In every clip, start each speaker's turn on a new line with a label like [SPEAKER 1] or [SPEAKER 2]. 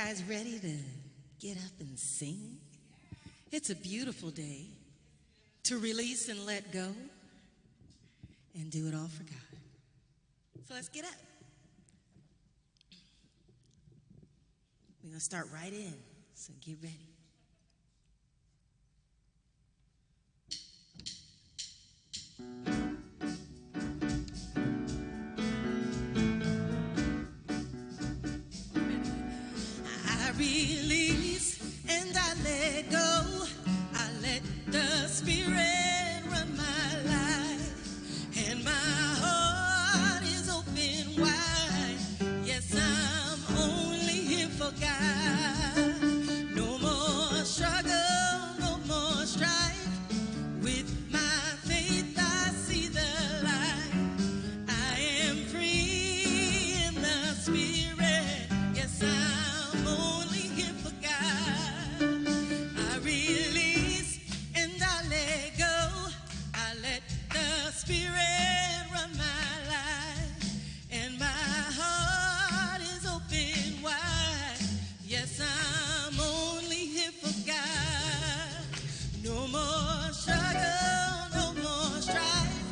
[SPEAKER 1] guys ready to get up and sing? It's a beautiful day to release and let go and do it all for God. So let's get up. We're going to start right in, so get ready. I release and I let go. I let the Spirit run my life, and my heart is open wide. Yes, I'm only here for God. No more struggle, no more strife. With my faith I see the light. I am free in the Spirit. Yes, I'm only here for God. I release and I let go. I let the Spirit run my life, and my heart is open wide. Yes, I'm only here for God. No more struggle, no more strife.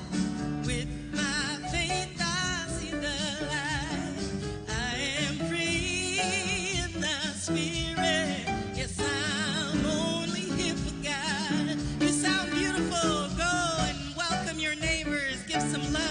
[SPEAKER 1] With my faith I see the light. I am free in the Spirit. Yes, I'm only here for God. You sound beautiful. Go and welcome your neighbors. Give some love.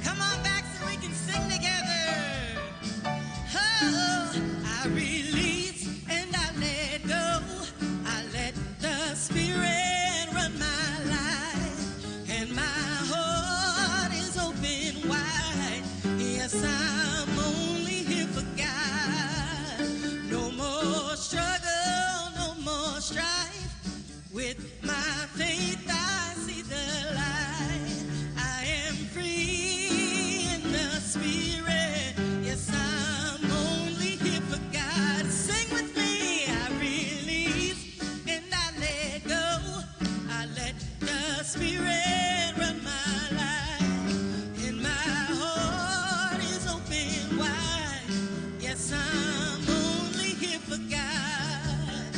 [SPEAKER 1] Come on back so we can sing together. I release and I let go. I let the Spirit run my life, and my heart is open wide. Yes, I'm only here for God. No more struggle, no more strife. With my faith I see the light. I am free in the Spirit. Yes, I'm only here for God. Sing with me. I release and I let go. I let the Spirit run my life, and my heart is open wide. Yes, I'm only here for God.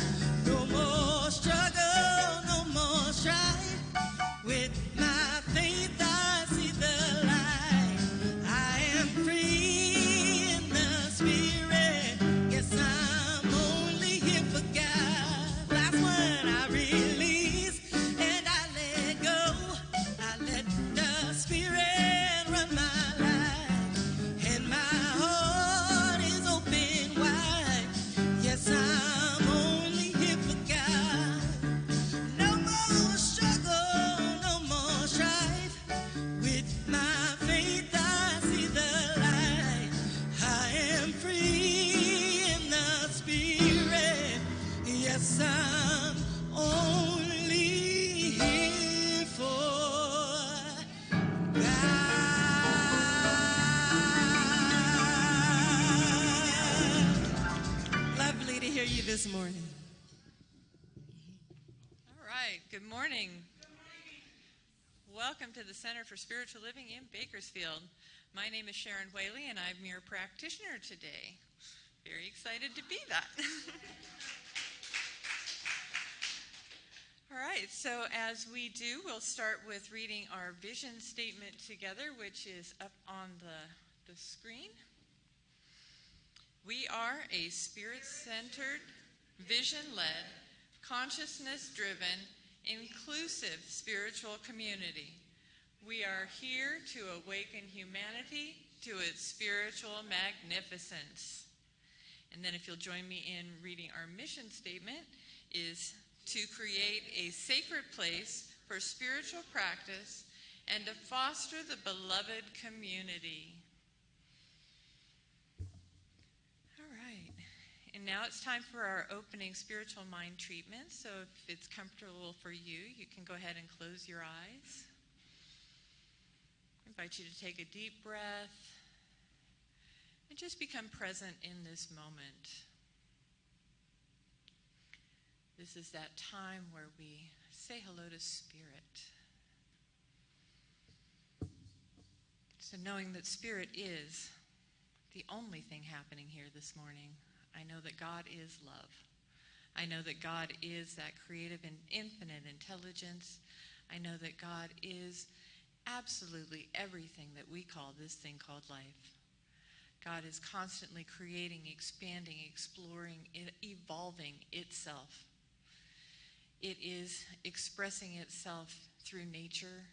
[SPEAKER 1] No more struggle, no more strife. With my faith I see the light. I am free in the Spirit. Yes, I'm only here for God. Last one. I release and I let go. I let the Spirit run my life, and my heart is open wide. Yes, I'm only here for God. No more struggle, no more strife. With my faith I see the light. I am free in the Spirit. Yes, I'm only here for God. Lovely to hear you this morning.
[SPEAKER 2] All right, good morning. Welcome to the Center for Spiritual Living in Bakersfield. My name is Sharon Whaley, and I'm your practitioner today. Very excited to be that. All right, so as we do, we'll start with reading our vision statement together, which is up on the screen. We are a spirit-centered, vision-led, consciousness-driven, inclusive spiritual community. We are here to awaken humanity to its spiritual magnificence. And then if you'll join me in reading our mission statement, is to create a sacred place for spiritual practice and to foster the beloved community. All right. And now it's time for our opening spiritual mind treatment. So if it's comfortable for you, you can go ahead and close your eyes. I invite you to take a deep breath and just become present in this moment. This is that time where we say hello to Spirit. So knowing that Spirit is the only thing happening here this morning, I know that God is love. I know that God is that creative and infinite intelligence. I know that God is absolutely everything that we call this thing called life. God is constantly creating, expanding, exploring, evolving itself. It is expressing itself through nature,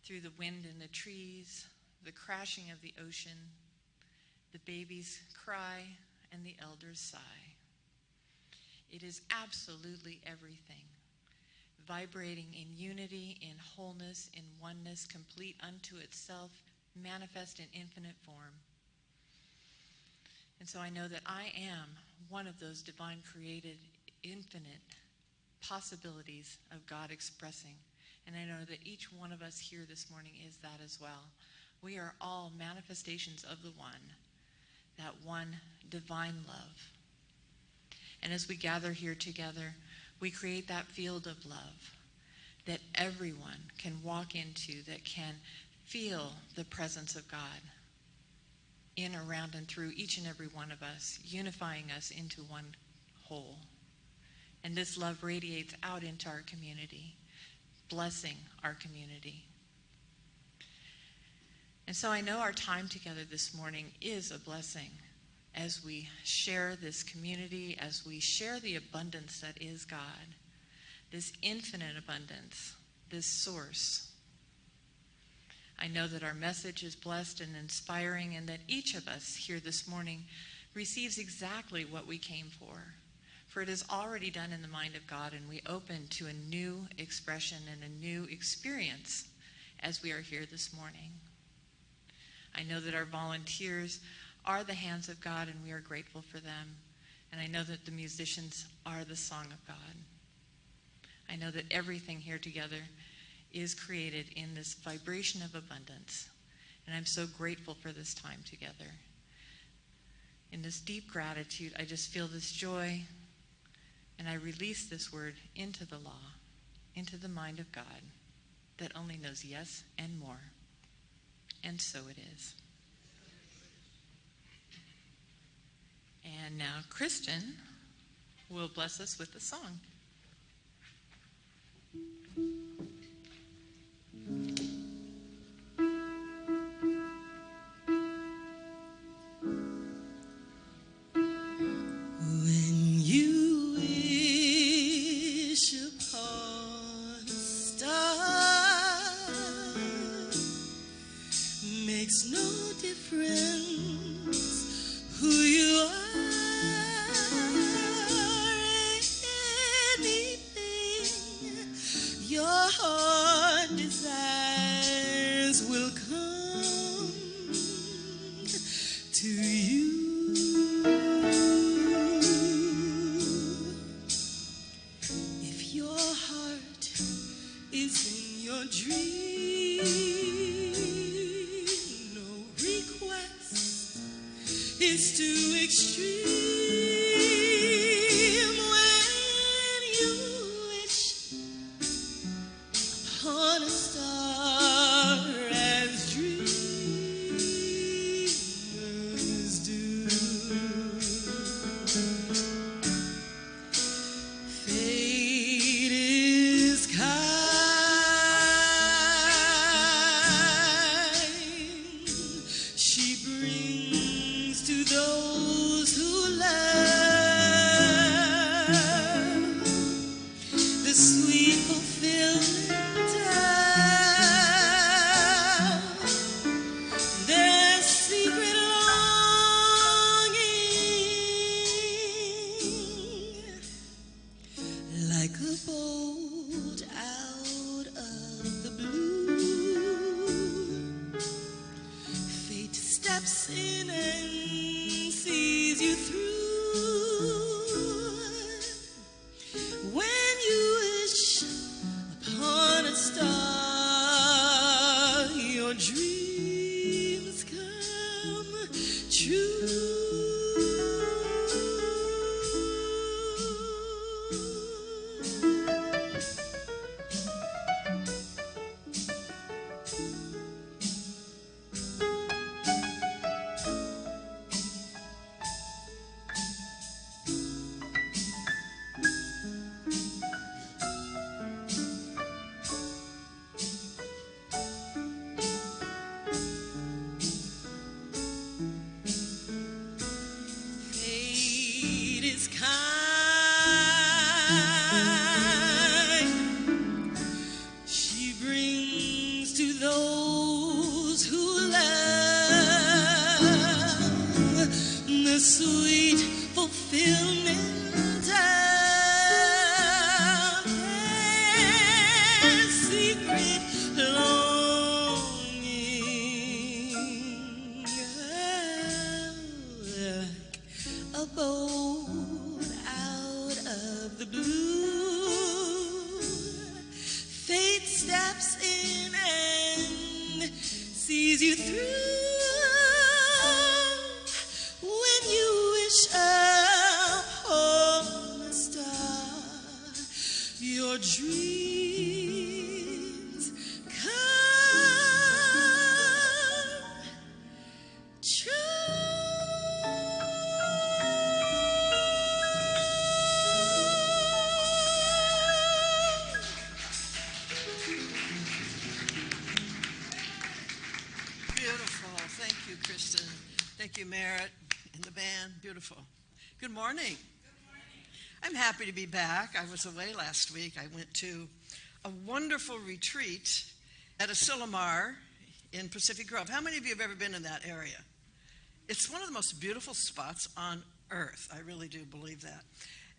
[SPEAKER 2] through the wind in the trees, the crashing of the ocean, the baby's cry, and the elder's sigh. It is absolutely everything, vibrating in unity, in wholeness, in oneness, complete unto itself, manifest in infinite form. And so I know that I am one of those divine created, infinite possibilities of God expressing. And I know that each one of us here this morning is that as well. We are all manifestations of the one, that one divine love. And as we gather here together, we create that field of love that everyone can walk into, that can feel the presence of God in, around, and through each and every one of us, unifying us into one whole. And this love radiates out into our community, blessing our community. And so I know our time together this morning is a blessing as we share this community, as we share the abundance that is God, this infinite abundance, this source. I know that our message is blessed and inspiring, and that each of us here this morning receives exactly what we came for. For it is already done in the mind of God, and we open to a new expression and a new experience as we are here this morning. I know that our volunteers are the hands of God, and we are grateful for them. And I know that the musicians are the song of God. I know that everything here together is created in this vibration of abundance. And I'm so grateful for this time together. In this deep gratitude, I just feel this joy, and I release this word into the law, into the mind of God that only knows yes and more. And so it is. And now Kristen will bless us with the song.
[SPEAKER 1] When you wish upon a star, makes no difference who you are. Anything your heart desires will come to you. If your heart is in your dream, no request is too extreme. When you wish upon a star as dreamers do, fate is kind. She brings to those who steps in and sees you through. When you wish upon a star, your dreams come true. Fate is kind. She brings to those who love the sweet fulfillment of their secret longing. A boat out of the blue, fate steps in and sees you through. When you wish upon a star, your dreams come true.
[SPEAKER 3] Beautiful. Thank you, Kristen. Thank you, Merritt and the band. Beautiful. Good morning. I'm happy to be back. I was away last week. I went to a wonderful retreat at Asilomar in Pacific Grove. How many of you have ever been in that area? It's one of the most beautiful spots on earth. I really do believe that.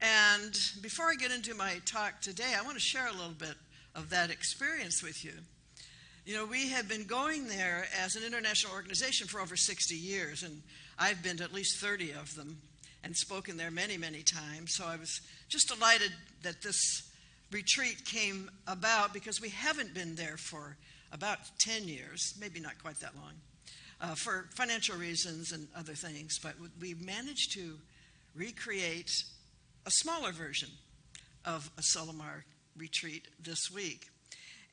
[SPEAKER 3] And before I get into my talk today, I want to share a little bit of that experience with you. You know, we have been going there as an international organization for over 60 years, and I've been to at least 30 of them and spoken there many, many times. So I was just delighted that this retreat came about because we haven't been there for about 10 years, maybe not quite that long, for financial reasons and other things. But we managed to recreate a smaller version of a Asilomar retreat this week.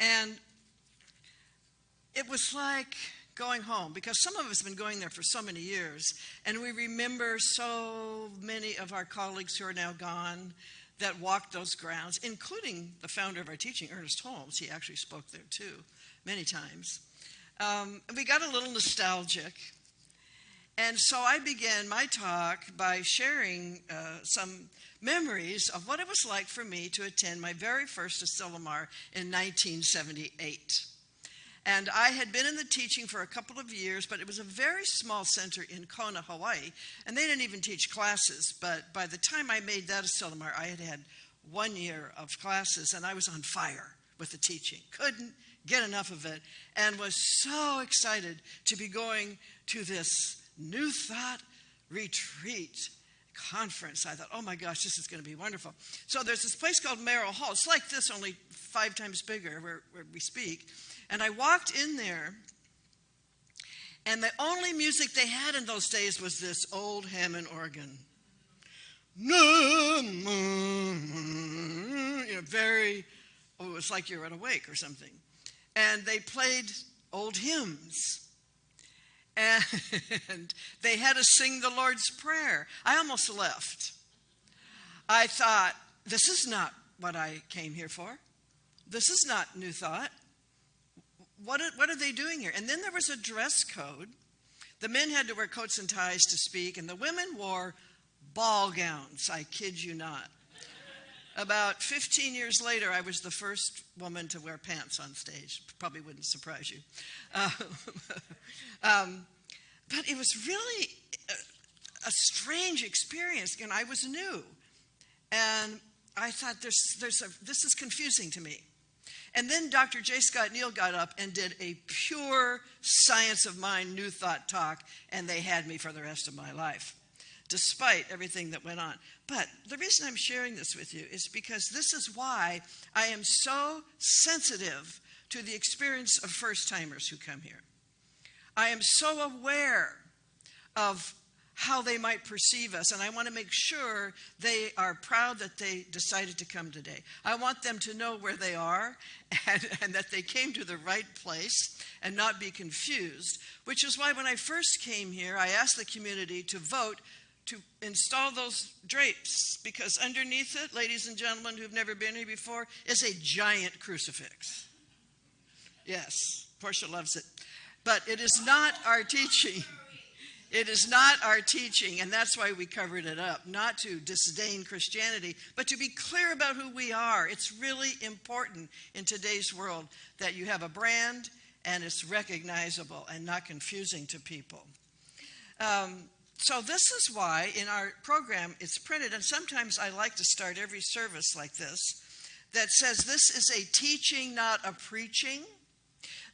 [SPEAKER 3] And it was like going home, because some of us have been going there for so many years, and we remember so many of our colleagues who are now gone that walked those grounds, including the founder of our teaching, Ernest Holmes. He actually spoke there too, many times. We got a little nostalgic, and so I began my talk by sharing some memories of what it was like for me to attend my very first Asilomar in 1978. And I had been in the teaching for a couple of years, but it was a very small center in Kona, Hawaii, and they didn't even teach classes. But by the time I made that Asilomar, I had had 1 year of classes, and I was on fire with the teaching. Couldn't get enough of it, and was so excited to be going to this New Thought retreat conference. I thought, oh my gosh, this is going to be wonderful. So there's this place called Merrill Hall. It's like this, only 5 times bigger where we speak. And I walked in there, and the only music they had in those days was this old Hammond organ. You know, it was like you were at a wake or something. And they played old hymns. And they had us sing the Lord's Prayer. I almost left. I thought, this is not what I came here for. This is not New Thought. What are they doing here? And then there was a dress code. The men had to wear coats and ties to speak, and the women wore ball gowns. I kid you not. About 15 years later, I was the first woman to wear pants on stage. Probably wouldn't surprise you. But it was really a strange experience. You know, I was new. And I thought, this is confusing to me. And then Dr. J. Scott Neal got up and did a pure science of mind, new thought talk, and they had me for the rest of my life, despite everything that went on. But the reason I'm sharing this with you is because this is why I am so sensitive to the experience of first-timers who come here. I am so aware of how they might perceive us, and I want to make sure they are proud that they decided to come today. I want them to know where they are and that they came to the right place and not be confused, which is why when I first came here, I asked the community to vote to install those drapes, because underneath it, ladies and gentlemen who've never been here before, is a giant crucifix. Yes, Portia loves it. But it is not our teaching. It is not our teaching, and that's why we covered it up, not to disdain Christianity, but to be clear about who we are. It's really important in today's world that you have a brand and it's recognizable and not confusing to people. So this is why in our program it's printed, and sometimes I like to start every service like this, that says this is a teaching, not a preaching.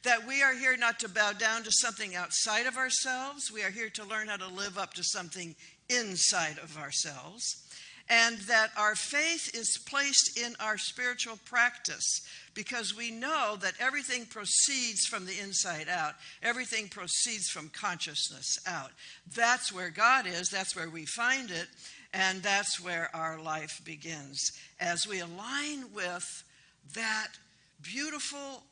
[SPEAKER 3] That we are here not to bow down to something outside of ourselves. We are here to learn how to live up to something inside of ourselves. And that our faith is placed in our spiritual practice because we know that everything proceeds from the inside out. Everything proceeds from consciousness out. That's where God is. That's where we find it. And that's where our life begins. As we align with that beautiful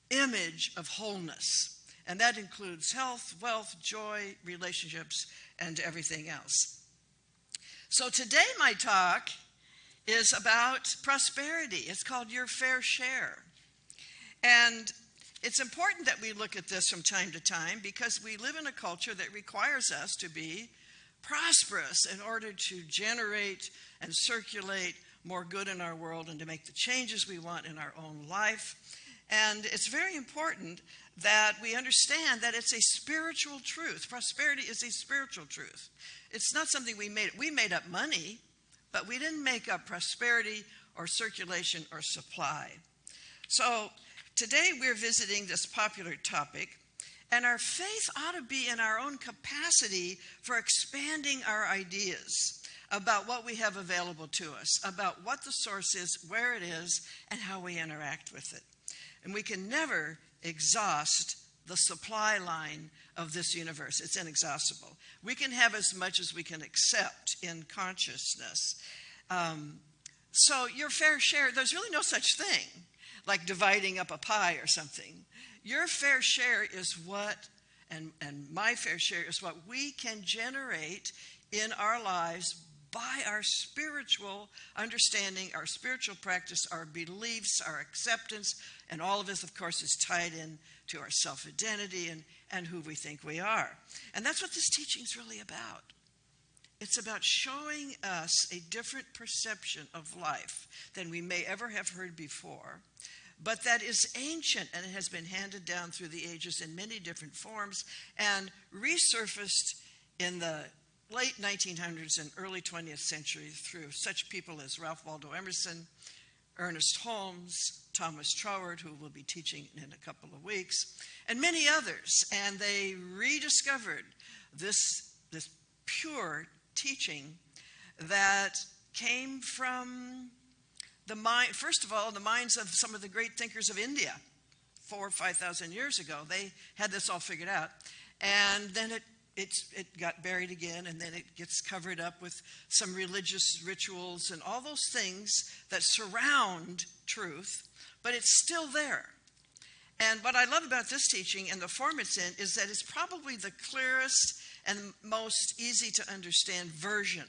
[SPEAKER 3] image of wholeness, and that includes health, wealth, joy, relationships, and everything else. So today my talk is about prosperity. It's called Your Fair Share. And it's important that we look at this from time to time because we live in a culture that requires us to be prosperous in order to generate and circulate more good in our world and to make the changes we want in our own life. And it's very important that we understand that it's a spiritual truth. Prosperity is a spiritual truth. It's not something we made. We made up money, but we didn't make up prosperity or circulation or supply. So today we're visiting this popular topic, and our faith ought to be in our own capacity for expanding our ideas about what we have available to us, about what the source is, where it is, and how we interact with it. And we can never exhaust the supply line of this universe. It's inexhaustible. We can have as much as we can accept in consciousness. So your fair share, there's really no such thing like dividing up a pie or something. Your fair share is what, and my fair share is what we can generate in our lives by our spiritual understanding, our spiritual practice, our beliefs, our acceptance, and all of this, of course, is tied in to our self-identity and who we think we are. And that's what this teaching is really about. It's about showing us a different perception of life than we may ever have heard before, but that is ancient and it has been handed down through the ages in many different forms and resurfaced in the late 1900s and early 20th century through such people as Ralph Waldo Emerson, Ernest Holmes, Thomas Troward, who will be teaching in a couple of weeks, and many others. And they rediscovered this pure teaching that came from the mind, first of all, the minds of some of the great thinkers of India 4,000 or 5,000 years ago. They had this all figured out. And then it got buried again, and then it gets covered up with some religious rituals and all those things that surround truth, but it's still there. And what I love about this teaching and the form it's in is that it's probably the clearest and most easy to understand version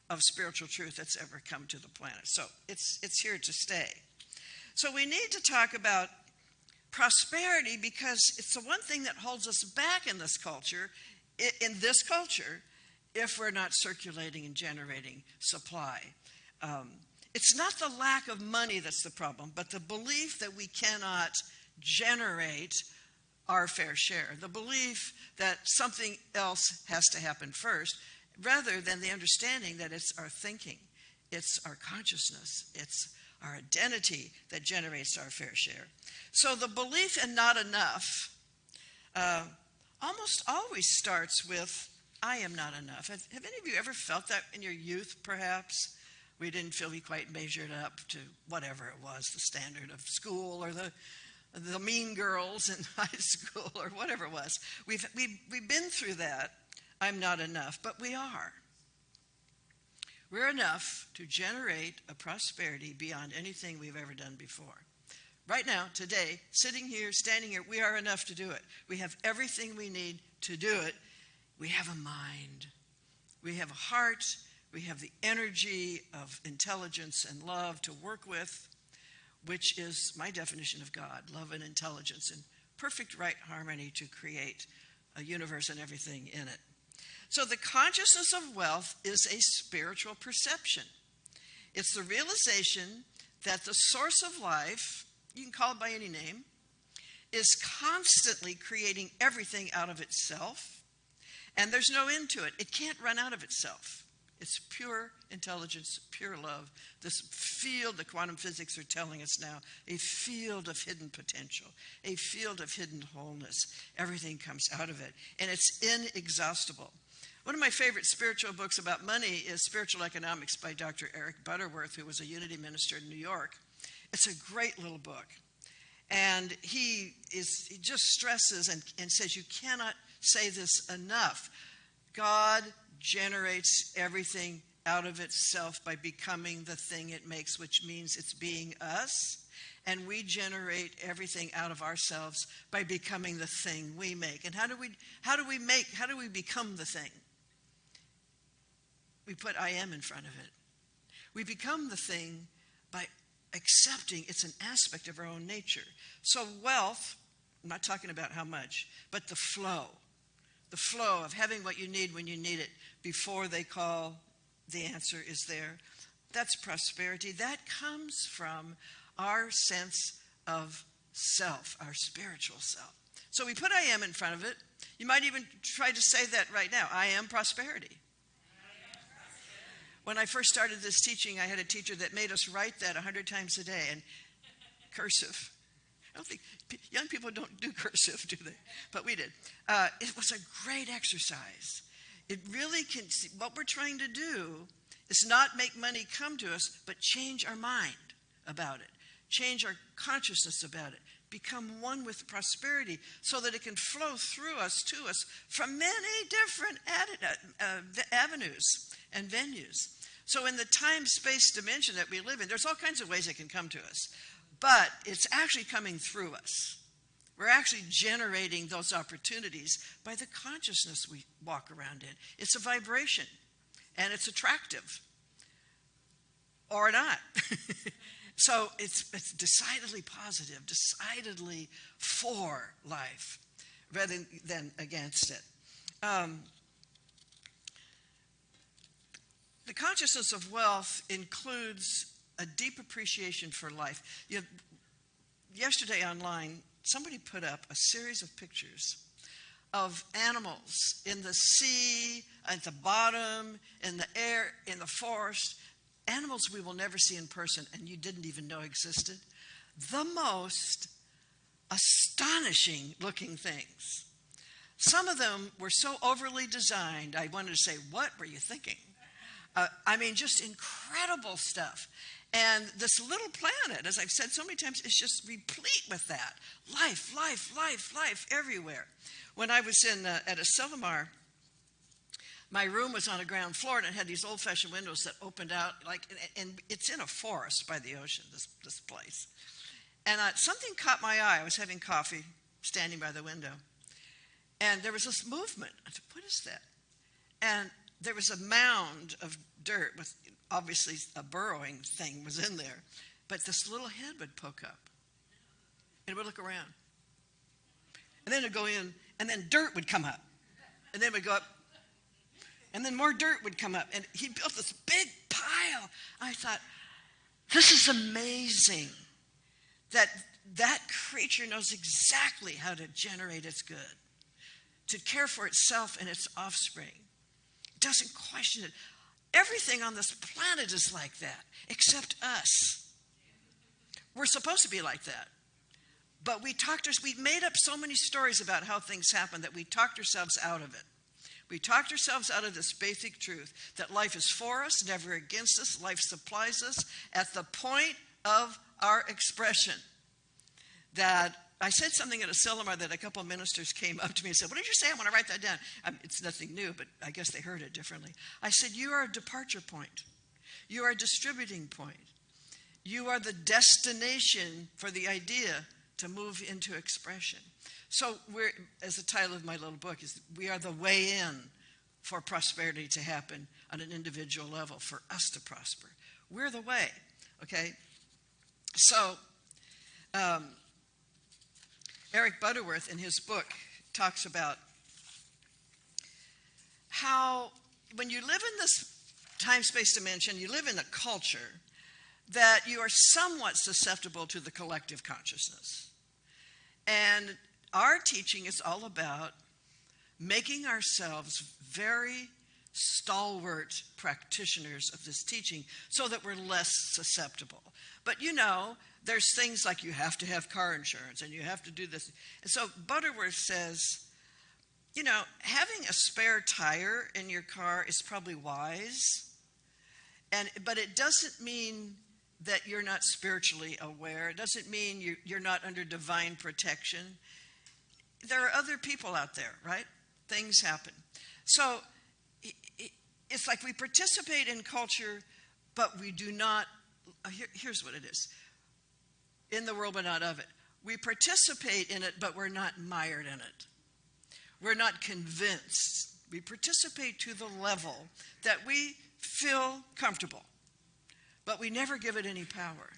[SPEAKER 3] of spiritual truth that's ever come to the planet. So it's here to stay. So we need to talk about prosperity because it's the one thing that holds us back in this culture, if we're not circulating and generating supply. It's not the lack of money that's the problem, but the belief that we cannot generate our fair share, the belief that something else has to happen first, rather than the understanding that it's our thinking, it's our consciousness, it's our identity that generates our fair share. So the belief in not enough almost always starts with, I am not enough. Have any of you ever felt that in your youth, perhaps? We didn't feel we quite measured up to whatever it was, the standard of school or the mean girls in high school or whatever it was. We've been through that. I'm not enough, but we are. We're enough to generate a prosperity beyond anything we've ever done before. Right now, today, sitting here, standing here, we are enough to do it. We have everything we need to do it. We have a mind. We have a heart. We have the energy of intelligence and love to work with, which is my definition of God, love and intelligence in perfect right harmony to create a universe and everything in it. So the consciousness of wealth is a spiritual perception. It's the realization that the source of life, you can call it by any name, is constantly creating everything out of itself, and there's no end to it. It can't run out of itself. It's pure intelligence, pure love. This field that quantum physics are telling us now, a field of hidden potential, a field of hidden wholeness. Everything comes out of it, and it's inexhaustible. One of my favorite spiritual books about money is Spiritual Economics by Dr. Eric Butterworth, who was a Unity minister in New York. It's a great little book. And he just stresses and says, you cannot say this enough. God generates everything out of itself by becoming the thing it makes, which means it's being us. And we generate everything out of ourselves by becoming the thing we make. And how do we become the thing? We put I am in front of it. We become the thing by accepting it's an aspect of our own nature. So wealth, I'm not talking about how much, but the flow of having what you need when you need it before they call, the answer is there. That's prosperity. That comes from our sense of self, our spiritual self. So we put I am in front of it. You might even try to say that right now. I am prosperity. When I first started this teaching, I had a teacher that made us write that 100 times a day in cursive. I don't think young people don't do cursive, do they? But we did. It was a great exercise. It really can, what we're trying to do is not make money come to us, but change our mind about it. Change our consciousness about it. Become one with prosperity so that it can flow through us, to us, from many different avenues and venues. So in the time-space dimension that we live in, there's all kinds of ways it can come to us. But it's actually coming through us. We're actually generating those opportunities by the consciousness we walk around in. It's a vibration, and it's attractive, or not. So it's decidedly positive, decidedly for life, rather than against it. The consciousness of wealth includes a deep appreciation for life. Yesterday online, somebody put up a series of pictures of animals in the sea, at the bottom, in the air, in the forest, animals we will never see in person and you didn't even know existed. The most astonishing looking things. Some of them were so overly designed, I wanted to say, what were you thinking? Just incredible stuff. And this little planet, as I've said so many times, is just replete with that. Life, life, life, life everywhere. When I was at a Silvermar, my room was on a ground floor, and it had these old-fashioned windows that opened out, and it's in a forest by the ocean, this place. And something caught my eye. I was having coffee, standing by the window, and there was this movement. I said, what is that? And there was a mound of dirt with, obviously, a burrowing thing was in there, but this little head would poke up, and it would look around. And then it would go in, and then dirt would come up, and then it would go up, and then more dirt would come up, and he built this big pile. I thought, this is amazing that creature knows exactly how to generate its good, to care for itself and its offspring. It doesn't question it. Everything on this planet is like that, except us. we're supposed to be like that. But we made up so many stories about how things happen that we talked ourselves out of it. We talked ourselves out of this basic truth that life is for us, never against us. Life supplies us at the point of our expression. That I said something at a seminar that a couple of ministers came up to me and said, "What did you say? I want to write that down." It's nothing new, but I guess they heard it differently. I said, "You are a departure point. You are a distributing point. You are the destination for the idea to move into expression." So as the title of my little book is, we are the way in for prosperity to happen on an individual level, for us to prosper. We're the way, okay? So Eric Butterworth in his book talks about how when you live in this time-space dimension, you live in a culture that you are somewhat susceptible to the collective consciousness. And our teaching is all about making ourselves very stalwart practitioners of this teaching so that we're less susceptible. But there's things like you have to have car insurance and you have to do this. And so Butterworth says, having a spare tire in your car is probably wise, but it doesn't mean that you're not spiritually aware. It doesn't mean you're not under divine protection. There are other people out there, right? Things happen. So it's like we participate in culture, but we do not. Here's what it is. In the world, but not of it. We participate in it, but we're not mired in it. We're not convinced. We participate to the level that we feel comfortable, but we never give it any power.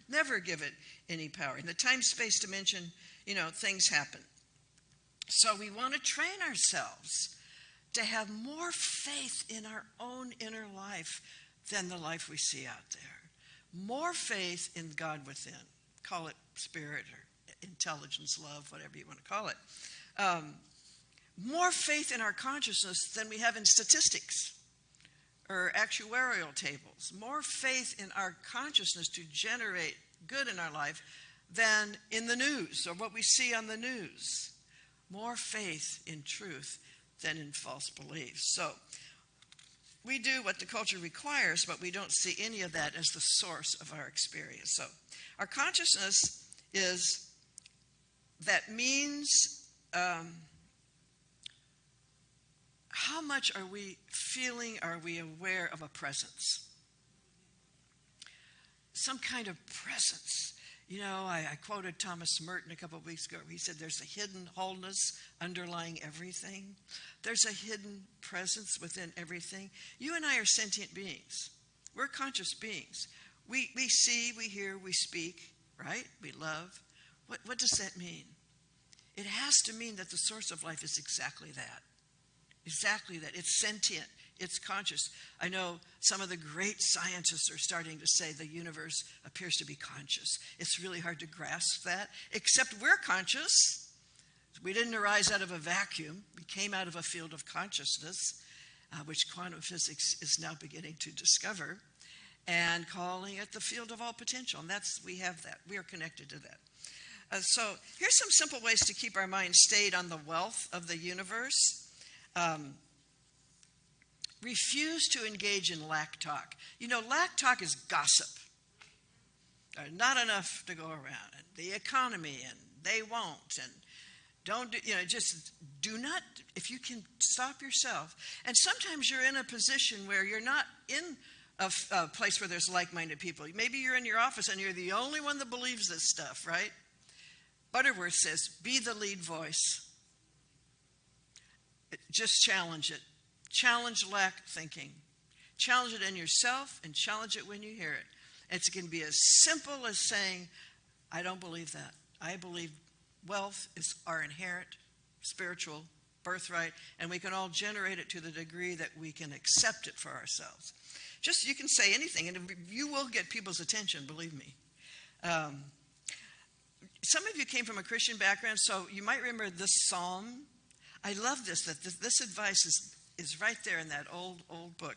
[SPEAKER 3] Never give it any power. In the time-space dimension, things happen. So we want to train ourselves to have more faith in our own inner life than the life we see out there. More faith in God within. Call it spirit or intelligence, love, whatever you want to call it. More faith in our consciousness than we have in statistics or actuarial tables. More faith in our consciousness to generate good in our life than in the news or what we see on the news. More faith in truth than in false beliefs. So we do what the culture requires, but we don't see any of that as the source of our experience. So our consciousness is that means how much are we feeling, are we aware of a presence? Some kind of presence. I quoted Thomas Merton a couple of weeks ago. He said there's a hidden wholeness underlying everything. There's a hidden presence within everything. You and I are sentient beings. We're conscious beings. We see, we hear, we speak, right? We love. What does that mean? It has to mean that the source of life is exactly that. Exactly that. It's sentient. It's conscious. I know some of the great scientists are starting to say the universe appears to be conscious. It's really hard to grasp that, except we're conscious. We didn't arise out of a vacuum. We came out of a field of consciousness, which quantum physics is now beginning to discover, and calling it the field of all potential. And we have that. We are connected to that. So here's some simple ways to keep our mind stayed on the wealth of the universe. Refuse to engage in lack talk. Lack talk is gossip. Not enough to go around. And the economy, and they won't. And don't do, just do not, if you can stop yourself. And sometimes you're in a position where you're not in a place where there's like-minded people. Maybe you're in your office and you're the only one that believes this stuff, right? Butterworth says, be the lead voice. Just challenge it. Challenge lack thinking. Challenge it in yourself and challenge it when you hear it. It can be as simple as saying, I don't believe that. I believe wealth is our inherent spiritual birthright, and we can all generate it to the degree that we can accept it for ourselves. Just, you can say anything, and you will get people's attention, believe me. Some of you came from a Christian background, so you might remember this psalm. I love this, that this advice is is right there in that old book.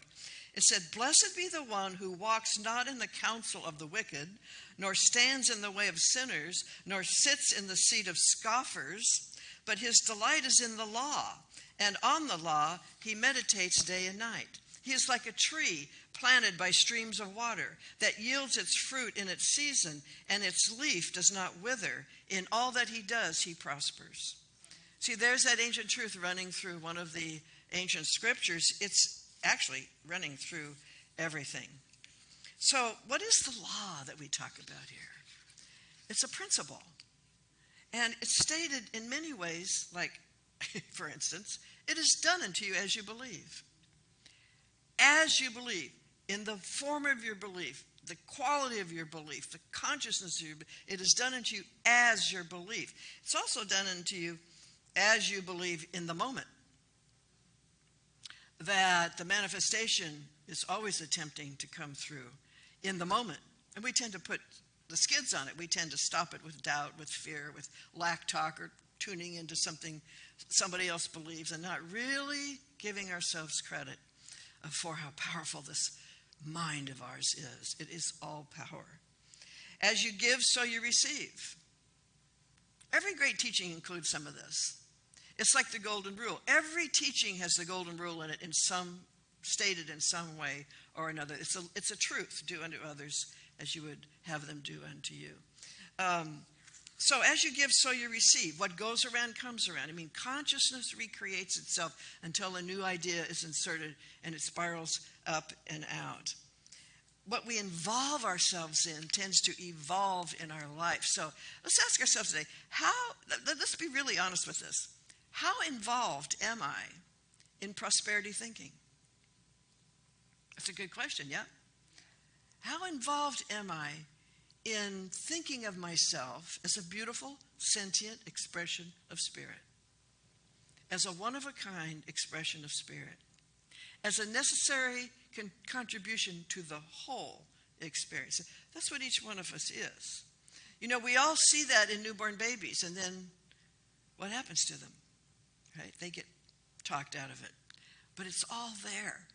[SPEAKER 3] It said, "Blessed be the one who walks not in the counsel of the wicked, nor stands in the way of sinners, nor sits in the seat of scoffers, but his delight is in the law, and on the law he meditates day and night. He is like a tree planted by streams of water that yields its fruit in its season, and its leaf does not wither. In all that he does, he prospers." See, there's that ancient truth running through one of the ancient scriptures. It's actually running through everything. So what is the law that we talk about here? It's a principle. And it's stated in many ways, like, for instance, it is done unto you as you believe. As you believe, in the form of your belief, the quality of your belief, the consciousness of your belief, it is done unto you as your belief. It's also done unto you as you believe in the moment. That the manifestation is always attempting to come through in the moment. And we tend to put the skids on it. We tend to stop it with doubt, with fear, with lack talk, or tuning into something somebody else believes, and not really giving ourselves credit for how powerful this mind of ours is. It is all power. As you give, so you receive. Every great teaching includes some of this. It's like the golden rule. Every teaching has the golden rule in it, stated in some way or another. It's a truth. Do unto others as you would have them do unto you. So as you give, so you receive. What goes around comes around. I mean, consciousness recreates itself until a new idea is inserted and it spirals up and out. What we involve ourselves in tends to evolve in our life. So let's ask ourselves today, let's be really honest with this. How involved am I in prosperity thinking? That's a good question, yeah? How involved am I in thinking of myself as a beautiful, sentient expression of spirit, as a one-of-a-kind expression of spirit, as a necessary contribution to the whole experience? That's what each one of us is. You know, we all see that in newborn babies, and then what happens to them? Right? They get talked out of it. But it's all there.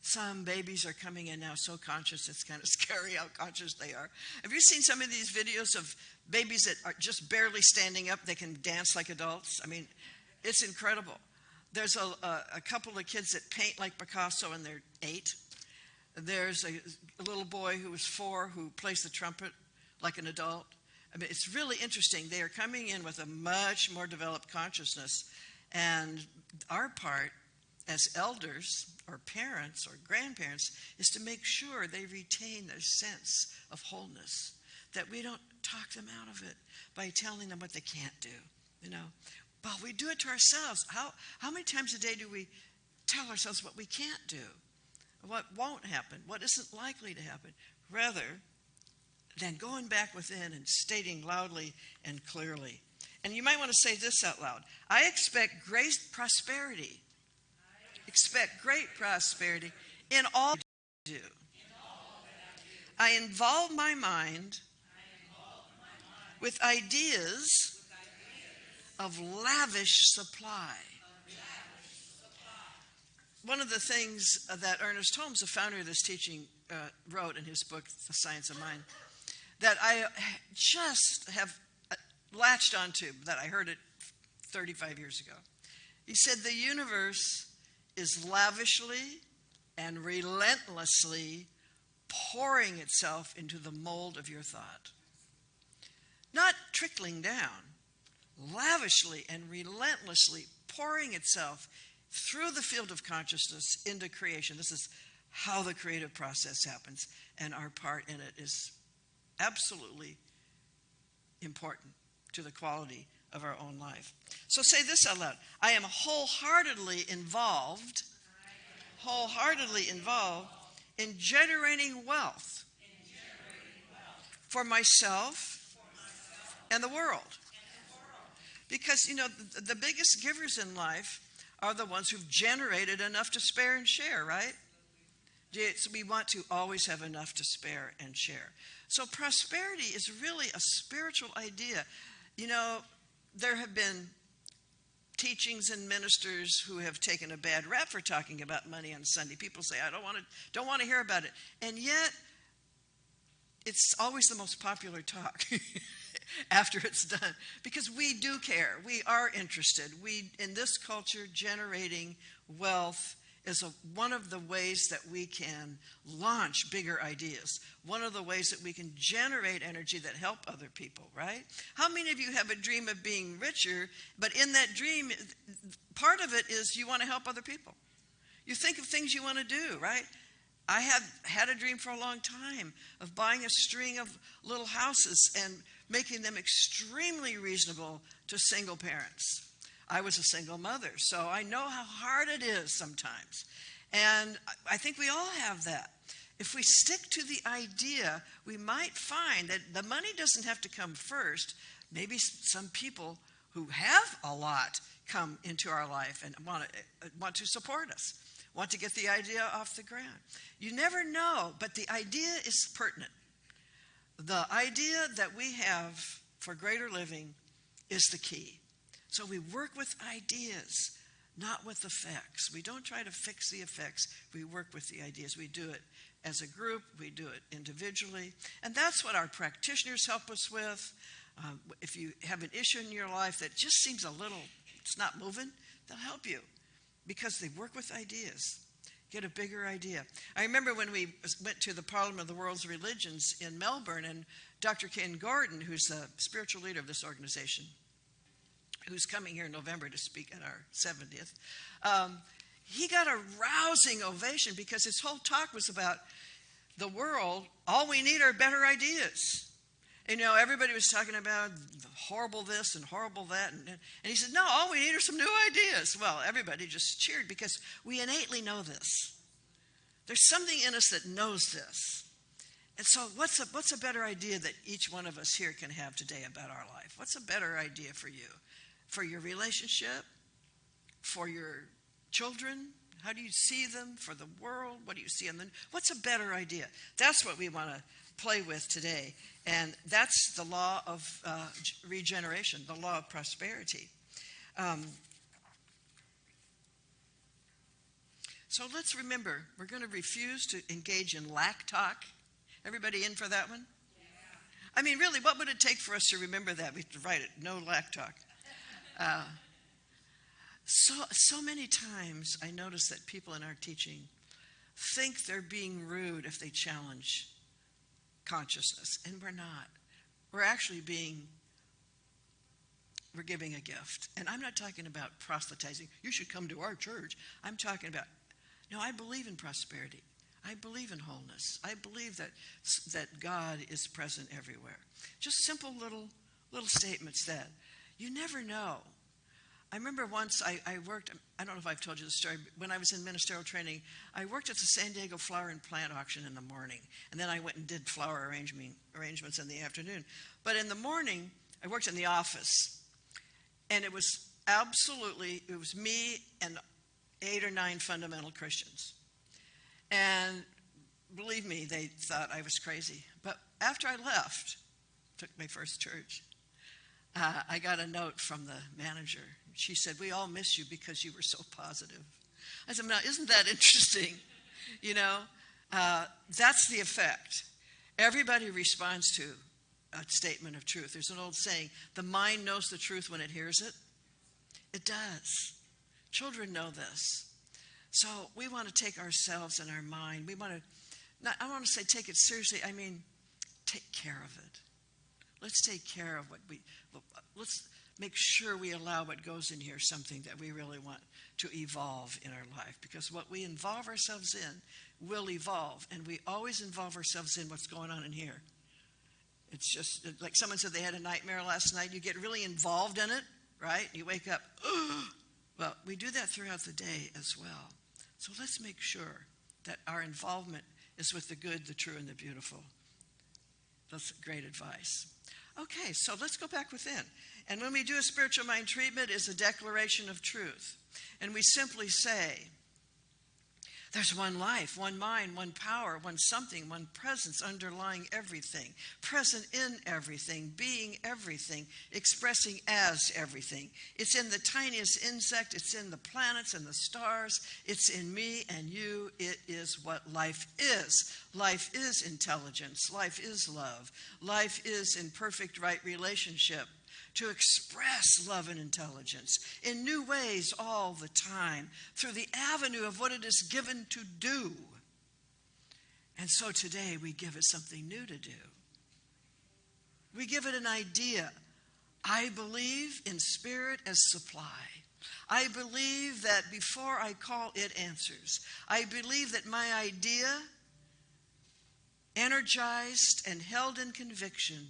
[SPEAKER 3] Some babies are coming in now so conscious, it's kind of scary how conscious they are. Have you seen some of these videos of babies that are just barely standing up? They can dance like adults. I mean, it's incredible. There's a couple of kids that paint like Picasso, and they're 8. There's a little boy who was 4 who plays the trumpet like an adult. I mean, it's really interesting. They are coming in with a much more developed consciousness. And our part as elders or parents or grandparents is to make sure they retain their sense of wholeness, that we don't talk them out of it by telling them what they can't do, you know. But we do it to ourselves. How many times a day do we tell ourselves what we can't do, what won't happen, what isn't likely to happen, rather than going back within and stating loudly and clearly? And you might want to say this out loud. I expect great prosperity. Expect great prosperity in all I do. I involve my mind with ideas of lavish supply. One of the things that Ernest Holmes, the founder of this teaching, wrote in his book, The Science of Mind, that I just have latched onto, that I heard it 35 years ago. He said, the universe is lavishly and relentlessly pouring itself into the mold of your thought. Not trickling down, lavishly and relentlessly pouring itself through the field of consciousness into creation. This is how the creative process happens, and our part in it is absolutely important to the quality of our own life. So say this out loud. I am wholeheartedly involved in generating wealth for myself and the world. Because, you know, the biggest givers in life are the ones who've generated enough to spare and share, right? So we want to always have enough to spare and share. So prosperity is really a spiritual idea. You know, there have been teachings and ministers who have taken a bad rap for talking about money on Sunday. People say, I don't want to hear about it. And yet, it's always the most popular talk after it's done, because we do care. We are interested. In this culture, generating wealth is one of the ways that we can launch bigger ideas. One of the ways that we can generate energy that help other people, right? How many of you have a dream of being richer, but in that dream, part of it is you want to help other people. You think of things you want to do, right? I have had a dream for a long time of buying a string of little houses and making them extremely reasonable to single parents. I was a single mother, so I know how hard it is sometimes. And I think we all have that. If we stick to the idea, we might find that the money doesn't have to come first. Maybe some people who have a lot come into our life and want to support us, want to get the idea off the ground. You never know, but the idea is pertinent. The idea that we have for greater living is the key. So we work with ideas, not with effects. We don't try to fix the effects. We work with the ideas. We do it as a group. We do it individually. And that's what our practitioners help us with. If you have an issue in your life that just seems it's not moving, they'll help you because they work with ideas. Get a bigger idea. I remember when we went to the Parliament of the World's Religions in Melbourne, and Dr. Ken Gordon, who's the spiritual leader of this organization, who's coming here in November to speak at our 70th, he got a rousing ovation because his whole talk was about the world. All we need are better ideas. You know, everybody was talking about horrible this and horrible that. And he said, no, all we need are some new ideas. Well, everybody just cheered because we innately know this. There's something in us that knows this. And so what's a better idea that each one of us here can have today about our life? What's a better idea for you? For your relationship? For your children? How do you see them? For the world? What do you see in them? What's a better idea? That's what we want to play with today. And that's the law of regeneration, the law of prosperity. So let's remember, we're going to refuse to engage in lack talk. Everybody in for that one? Yeah. I mean, really, what would it take for us to remember that? We have to write it, no lack talk. So many times I notice that people in our teaching think they're being rude if they challenge consciousness, and we're not. We're actually we're giving a gift. And I'm not talking about proselytizing. You should come to our church. I'm talking about, no, I believe in prosperity. I believe in wholeness. I believe that God is present everywhere. Just simple little statements that you never know. I remember once I worked, I don't know if I've told you the story, when I was in ministerial training, I worked at the San Diego Flower and Plant Auction in the morning, and then I went and did flower arrangements in the afternoon. But in the morning, I worked in the office, and it was me and 8 or 9 fundamental Christians. And believe me, they thought I was crazy. But after I left, took my first church, I got a note from the manager. She said, we all miss you because you were so positive. I said, now, isn't that interesting? You know, that's the effect. Everybody responds to a statement of truth. There's an old saying, the mind knows the truth when it hears it. It does. Children know this. So we want to take ourselves and our mind. I want to say take it seriously. I mean, take care of it. Let's take care of let's make sure we allow what goes in here something that we really want to evolve in our life. Because what we involve ourselves in will evolve. And we always involve ourselves in what's going on in here. It's just like someone said they had a nightmare last night. You get really involved in it, right? You wake up, well, we do that throughout the day as well. So let's make sure that our involvement is with the good, the true, and the beautiful. That's great advice. Okay, so let's go back within. And when we do a spiritual mind treatment, it's a declaration of truth. And we simply say, There's one life, one mind, one power, one something, one presence underlying everything, present in everything, being everything, expressing as everything. It's in the tiniest insect, it's in the planets and the stars, it's in me and you. It is what life is. Life is intelligence, life is love, life is in perfect right relationship, to express love and intelligence in new ways all the time through the avenue of what it is given to do. And so today we give it something new to do. We give it an idea. I believe in spirit as supply. I believe that before I call, it answers. I believe that my idea, energized and held in conviction,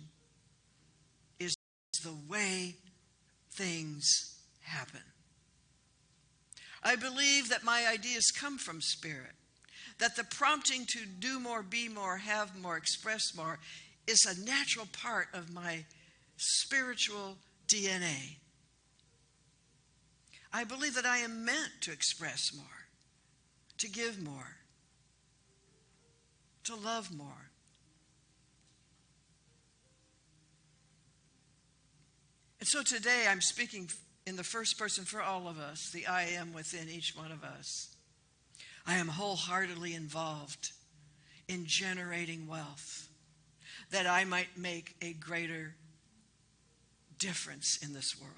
[SPEAKER 3] the way things happen. I believe that my ideas come from spirit, that the prompting to do more, be more, have more, express more is a natural part of my spiritual DNA. I believe that I am meant to express more, to give more, to love more. And so today I'm speaking in the first person for all of us, the I am within each one of us. I am wholeheartedly involved in generating wealth that I might make a greater difference in this world.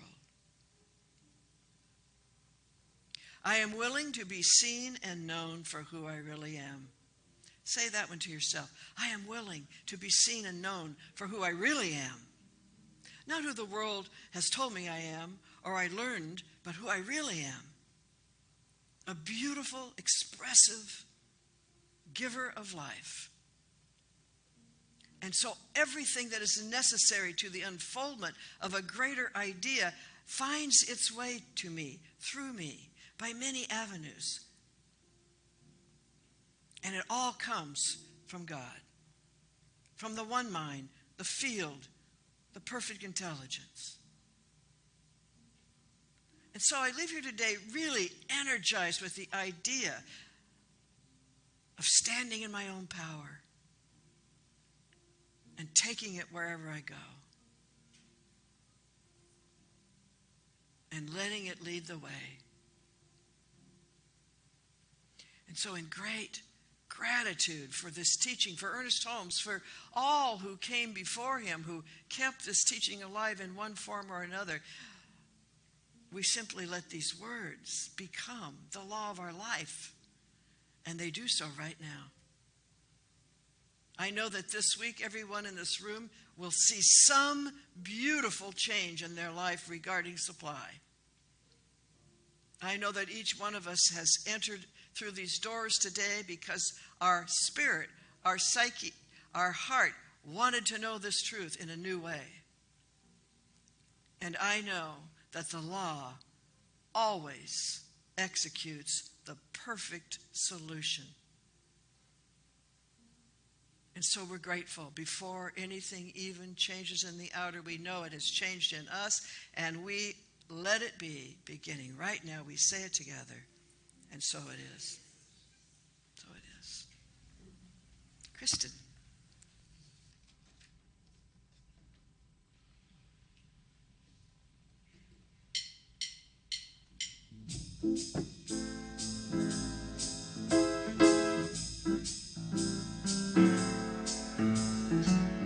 [SPEAKER 3] I am willing to be seen and known for who I really am. Say that one to yourself. I am willing to be seen and known for who I really am. Not who the world has told me I am or I learned, but who I really am. A beautiful, expressive giver of life. And so everything that is necessary to the unfoldment of a greater idea finds its way to me, through me, by many avenues. And it all comes from God, from the one mind, the field, the perfect intelligence. And so I leave here today really energized with the idea of standing in my own power and taking it wherever I go and letting it lead the way. And so in great gratitude for this teaching, for Ernest Holmes, for all who came before him, who kept this teaching alive in one form or another, we simply let these words become the law of our life. And they do so right now. I know that this week everyone in this room will see some beautiful change in their life regarding supply. I know that each one of us has entered through these doors today because our spirit, our psyche, our heart wanted to know this truth in a new way. And I know that the law always executes the perfect solution. And so we're grateful. Before anything even changes in the outer, we know it has changed in us, and we let it be, beginning right now. We say it together, and so it is. So it is. Kristen.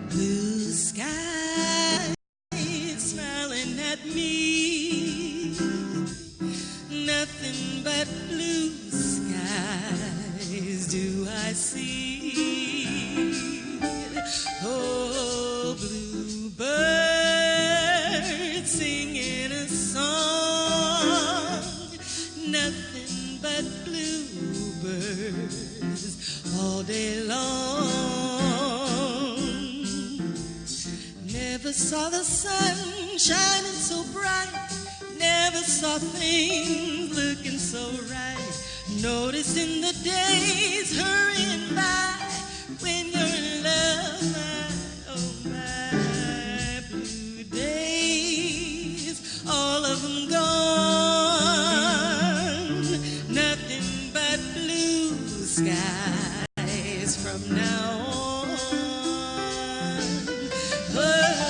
[SPEAKER 1] Blue sky smiling at me, nothing but blue skies do I see. Oh, bluebird singing a song, nothing but bluebirds all day long. Never saw the sun shining so bright, never saw things looking so right. Noticed in the days hurrying by when you're in love, my, oh my, blue days, all of them gone, nothing but blue skies from now on. Oh.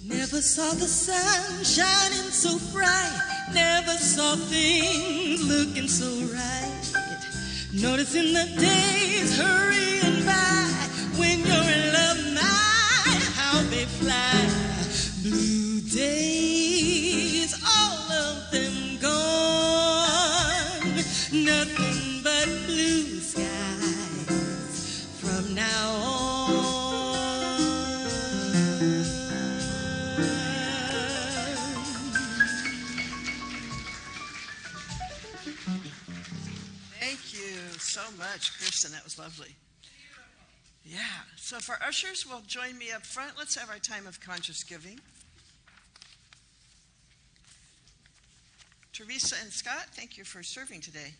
[SPEAKER 1] Never saw the sun shining so bright. Never saw things looking so right. Noticing the days hurrying by. When you're in love, my, how they fly. Blue days, all of them gone. Nothing but blue skies from now on.
[SPEAKER 3] Thank you so much, Kristen. That was lovely. Yeah. So if our ushers will join me up front, let's have our time of conscious giving. Teresa and Scott, thank you for serving today.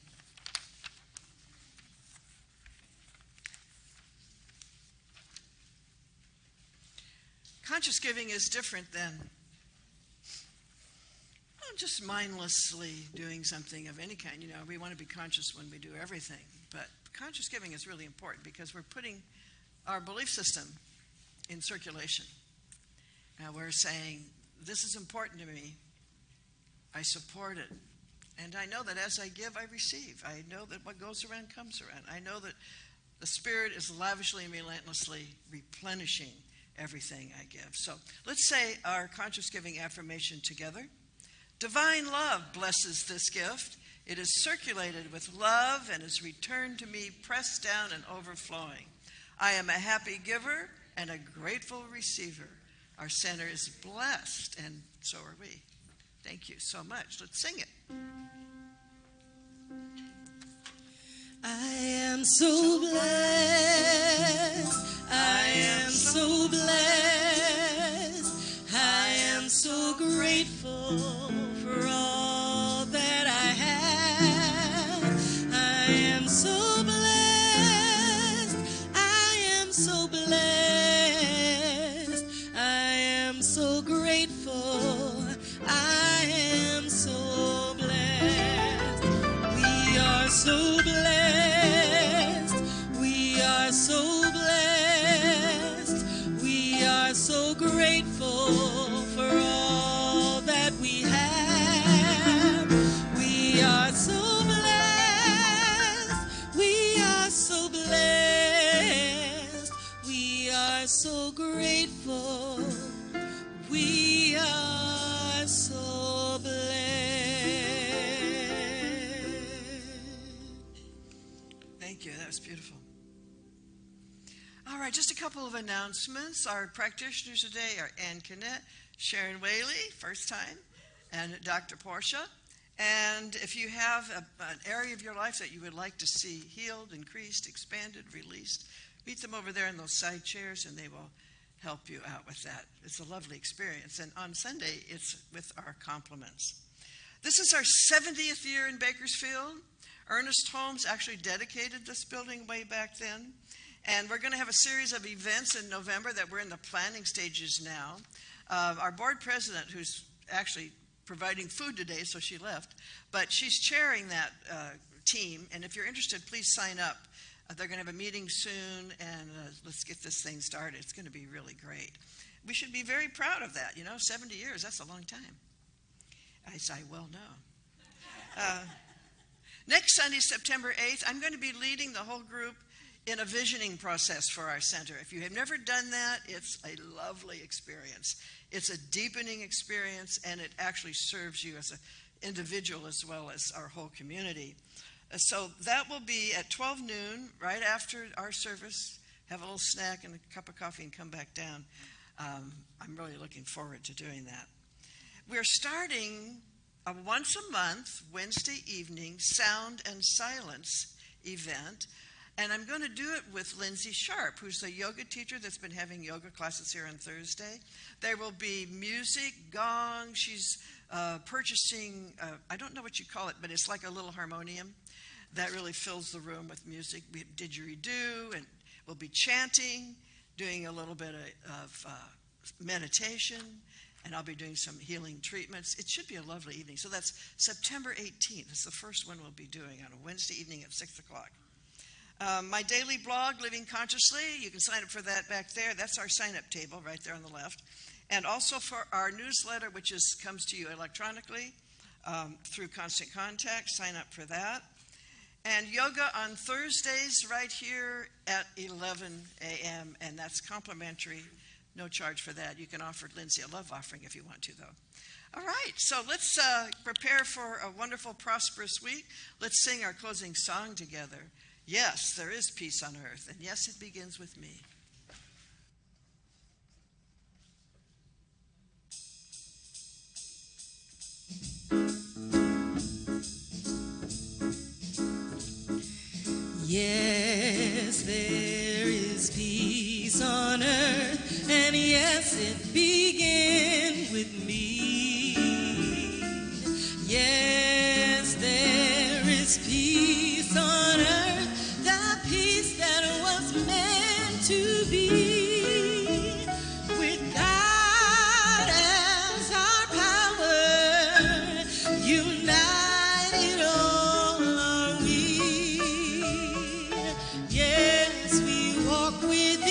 [SPEAKER 3] Conscious giving is different than just mindlessly doing something of any kind. You know, we want to be conscious when we do everything, but conscious giving is really important because we're putting our belief system in circulation. We're saying, this is important to me. I support it. And I know that as I give, I receive. I know that what goes around comes around. I know that the Spirit is lavishly and relentlessly replenishing everything I give. So let's say our conscious giving affirmation together. Divine love blesses this gift. It is circulated with love and is returned to me, pressed down and overflowing. I am a happy giver and a grateful receiver. Our center is blessed, and so are we. Thank you so much. Let's sing it.
[SPEAKER 1] I am so blessed. I am so blessed. I am so grateful for all that I have. I am so blessed. I am so blessed. I am so grateful. I am so blessed. We are so blessed. We are so blessed. We are so grateful for all that we have. We are so blessed. We are so blessed. We are so grateful. We are so blessed.
[SPEAKER 3] Thank you. That was beautiful. All right, just a couple of announcements. Our practitioners today are Ann Kinnett, Sharon Whaley, first time, and Dr. Portia. And if you have an area of your life that you would like to see healed, increased, expanded, released, meet them over there in those side chairs and they will help you out with that. It's a lovely experience. And on Sunday, it's with our compliments. This is our 70th year in Bakersfield. Ernest Holmes actually dedicated this building way back then. And we're going to have a series of events in November that we're in the planning stages now. Our board president, who's actually providing food today, so she left, but she's chairing that team. And if you're interested, please sign up. They're going to have a meeting soon, and let's get this thing started. It's going to be really great. We should be very proud of that. 70 years, that's a long time. As I well know. Next Sunday, September 8th, I'm going to be leading the whole group in a visioning process for our center. If you have never done that, it's a lovely experience. It's a deepening experience, and it actually serves you as an individual as well as our whole community. So that will be at 12 noon, right after our service. Have a little snack and a cup of coffee and come back down. I'm really looking forward to doing that. We're starting a once a month, Wednesday evening, sound and silence event. And I'm going to do it with Lindsay Sharp, who's a yoga teacher that's been having yoga classes here on Thursday. There will be music, gong. She's purchasing, I don't know what you call it, but it's like a little harmonium that really fills the room with music. We have didgeridoo, and we'll be chanting, doing a little bit of meditation, and I'll be doing some healing treatments. It should be a lovely evening. So that's September 18th. It's the first one we'll be doing on a Wednesday evening at 6 o'clock. My daily blog, Living Consciously, you can sign up for that back there. That's our sign-up table right there on the left. And also for our newsletter, which comes to you electronically through Constant Contact, sign up for that. And yoga on Thursdays right here at 11 a.m., and that's complimentary, no charge for that. You can offer Lindsay a love offering if you want to, though. All right, so let's prepare for a wonderful, prosperous week. Let's sing our closing song together. Yes, there is peace on earth, and yes, it begins with me.
[SPEAKER 1] Yes, there is peace on earth, and yes, it began with me. Yes, there is peace on earth, the peace that was meant to be. With God as our power, united all are we. Yes, we walk with